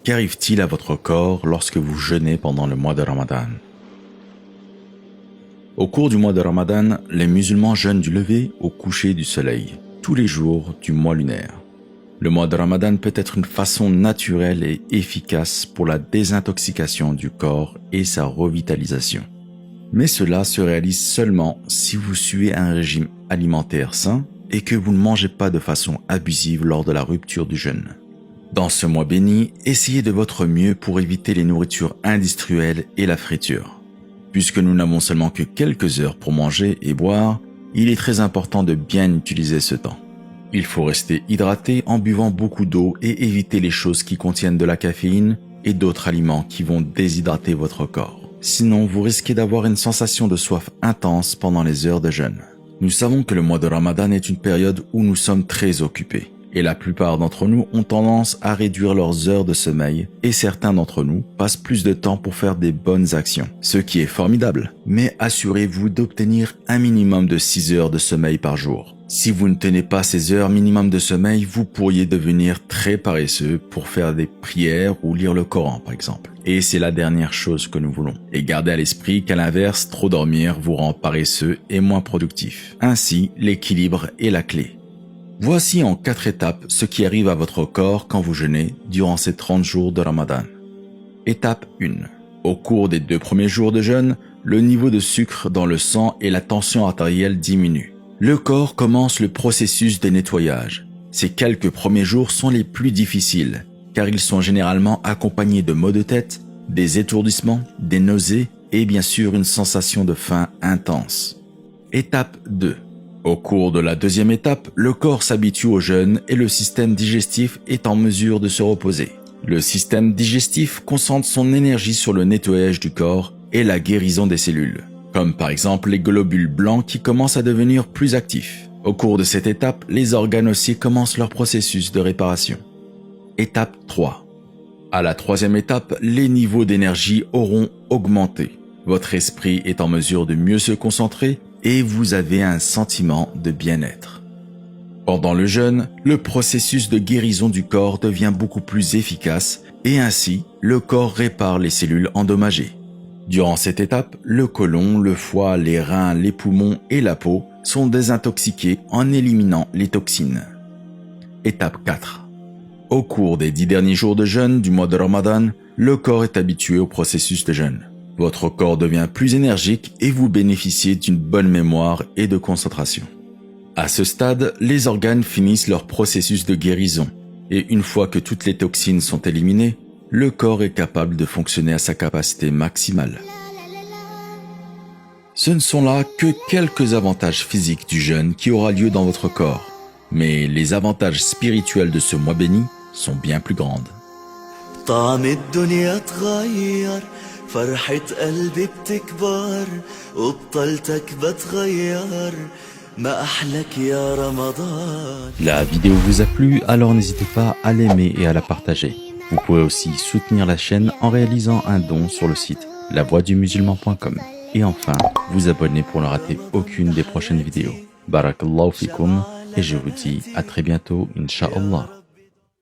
Qu'arrive-t-il à votre corps lorsque vous jeûnez pendant le mois de Ramadan? Au cours du mois de Ramadan, les musulmans jeûnent du lever au coucher du soleil, tous les jours du mois lunaire. Le mois de Ramadan peut être une façon naturelle et efficace pour la désintoxication du corps et sa revitalisation. Mais cela se réalise seulement si vous suivez un régime alimentaire sain et que vous ne mangez pas de façon abusive lors de la rupture du jeûne. Dans ce mois béni, essayez de votre mieux pour éviter les nourritures industrielles et la friture. Puisque nous n'avons seulement que quelques heures pour manger et boire, il est très important de bien utiliser ce temps. Il faut rester hydraté en buvant beaucoup d'eau et éviter les choses qui contiennent de la caféine et d'autres aliments qui vont déshydrater votre corps. Sinon, vous risquez d'avoir une sensation de soif intense pendant les heures de jeûne. Nous savons que le mois de Ramadan est une période où nous sommes très occupés. Et la plupart d'entre nous ont tendance à réduire leurs heures de sommeil et certains d'entre nous passent plus de temps pour faire des bonnes actions, ce qui est formidable. Mais assurez-vous d'obtenir un minimum de 6 heures de sommeil par jour. Si vous ne tenez pas ces heures minimum de sommeil, vous pourriez devenir très paresseux pour faire des prières ou lire le Coran par exemple. Et c'est la dernière chose que nous voulons. Et gardez à l'esprit qu'à l'inverse, trop dormir vous rend paresseux et moins productif. Ainsi, l'équilibre est la clé. Voici en 4 étapes ce qui arrive à votre corps quand vous jeûnez durant ces 30 jours de Ramadan. Étape 1. Au cours des 2 premiers jours de jeûne, le niveau de sucre dans le sang et la tension artérielle diminuent. Le corps commence le processus de nettoyage. Ces quelques premiers jours sont les plus difficiles, car ils sont généralement accompagnés de maux de tête, des étourdissements, des nausées et bien sûr une sensation de faim intense. Étape 2. Au cours de la 2e étape, le corps s'habitue au jeûne et le système digestif est en mesure de se reposer. Le système digestif concentre son énergie sur le nettoyage du corps et la guérison des cellules, comme par exemple les globules blancs qui commencent à devenir plus actifs. Au cours de cette étape, les organes aussi commencent leur processus de réparation. Étape 3. À la 3e étape, les niveaux d'énergie auront augmenté. Votre esprit est en mesure de mieux se concentrer et vous avez un sentiment de bien-être. Pendant le jeûne, le processus de guérison du corps devient beaucoup plus efficace et ainsi, le corps répare les cellules endommagées. Durant cette étape, le côlon, le foie, les reins, les poumons et la peau sont désintoxiqués en éliminant les toxines. Étape 4. Au cours des 10 derniers jours de jeûne du mois de Ramadan, le corps est habitué au processus de jeûne. Votre corps devient plus énergique et vous bénéficiez d'une bonne mémoire et de concentration. À ce stade, les organes finissent leur processus de guérison et une fois que toutes les toxines sont éliminées, le corps est capable de fonctionner à sa capacité maximale. Ce ne sont là que quelques avantages physiques du jeûne qui aura lieu dans votre corps, mais les avantages spirituels de ce mois béni sont bien plus grands. فرحة قلبي بتكبر وبطلتك بتغير ما أحلك يا رمضان. La vidéo vous a plu, alors n'hésitez pas à l'aimer et à la partager. Vous pouvez aussi soutenir la chaîne en réalisant un don sur le site lavoixdumusulman.com. Et enfin, vous abonner pour ne rater aucune des prochaines vidéos. Barakallahu fikum et je vous dis à très bientôt, Inch'Allah.